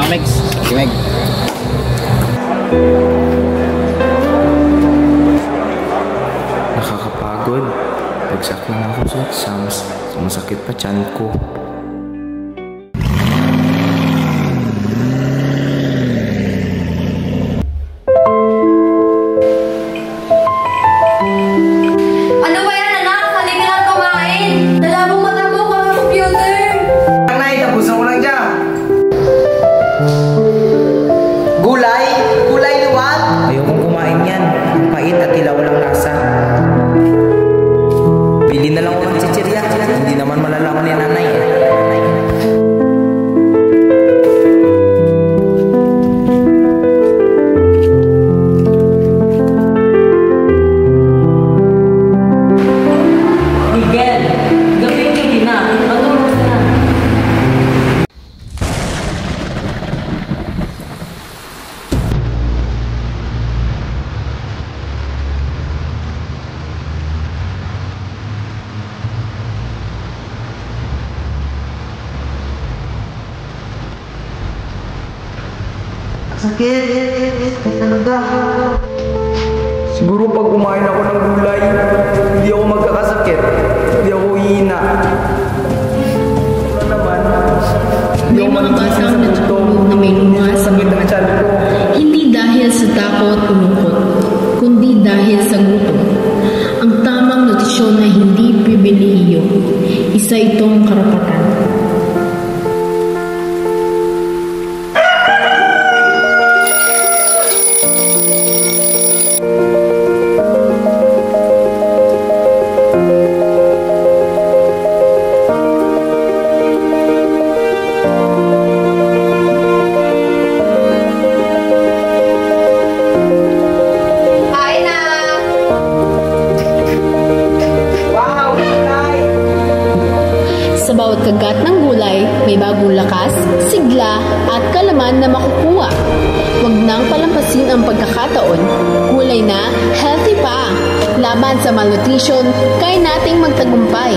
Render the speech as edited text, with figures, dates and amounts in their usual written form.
Megs. Okay, Meg. Nakakapagod. Bagsak lang ako sa exams. Masakit pa tiyan ko. Ano ba yan, anak? Halika na kumain. Dalabong mata mo, computer. Nay, tapusan ko lang dyan. Gulay? Gulay ni what? Ayokong kumain yan. Ang pait at tila walang lasa. Bili na lang ako ng chichirya. Hindi naman malalaman ni nanay. Miguel, gawin na. Matulog na. Sakit. Talaga. Siguro pag kumain ako ng gulay, hindi ako magkakasakit. Hindi ako hihina. Wala naman. Hindi May ako mga magigising batang sa gutom. natutulog na may lumas. Sakit ang tiyan ko. Hindi dahil sa takot o lungkot, kundi dahil sa gutom. Ang tamang nutrisyon ay hindi pribilehiyo. Isa itong karapatan. Kain na. Wow, gulay! Sa bawat kagat ng gulay, may bagong lakas, sigla at kalaman na makukuha. Huwag nang palampasin ang pagkakataon. Gulay na, healthy pa. Laban sa malnutrition, kaya nating magtagumpay.